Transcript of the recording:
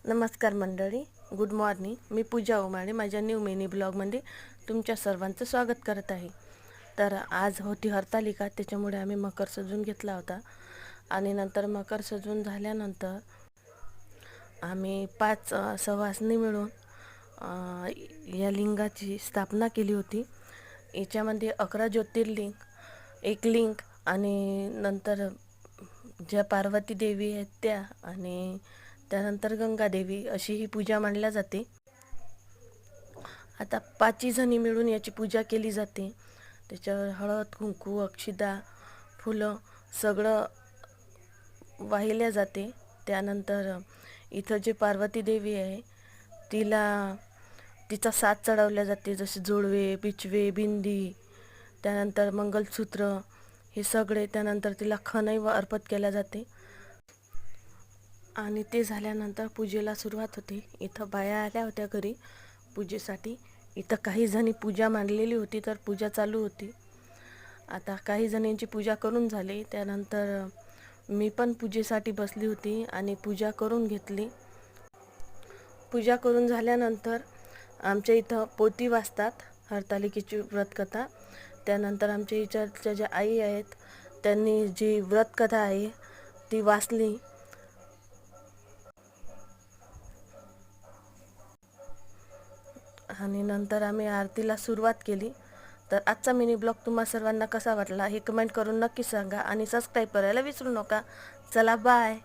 नमस्कार मंडळी, good morning. मी पूजा उमाळे माझ्या न्यू मिनी ब्लॉगमध्ये तुमच्या सर्वांचं स्वागत करत आहे. तर आज होती हरतालिका, त्याच्यामुळे आम्ही मकर सजून घेतला होता. आणि नंतर मकर सजून झाल्यानंतर आम्ही 5 सवासनी मिळून या लिंगाची स्थापना केली होती. याच्यामध्ये 11 ज्योतिर्लिंग, एक लिंग आणि नंतर ज्या पार्वती देवी आहेत त्या आणि त्यानंतर गंगादेवी अशी ही पूजा मांडल्या जाते. आता 5 जणी मिळून याची पूजा केली जाते. त्याच्यावर हळद, कुंकू, अक्षिता, फुलं सगळं वाहिल्या जाते. त्यानंतर इथं जे पार्वती देवी आहे तिचा साज चढवल्या जाते, जसे जोडवे, बिचवे, बिंदी, त्यानंतर मंगलसूत्र हे सगळे. त्यानंतर तिला खणही अर्पण केल्या जाते. आणि ते झाल्यानंतर पूजेला सुरुवात होते. इथं बाया आल्या होत्या घरी पूजेसाठी. इथं काही जणी पूजा मांडलेली होती तर पूजा चालू होती. आता काही जणींची पूजा करून झाली. त्यानंतर मी पण पूजेसाठी बसली होती आणि पूजा करून घेतली. पूजा करून झाल्यानंतर आमच्या इथं पोथी वाचतात, हरतालिकेची व्रतकथा. त्यानंतर आमच्या इकडच्या ज्या आई आहेत त्यांनी जी व्रतकथा आहे ती वाचली. आणि नंतर आम्ही आरतीला सुरुवात केली. तर आजचा मिनी ब्लॉग तुम्हा सर्वांना कसा वाटला हे कमेंट करून नक्की सांगा आणि सबस्क्राईब करायला विसरू नका. चला बाय.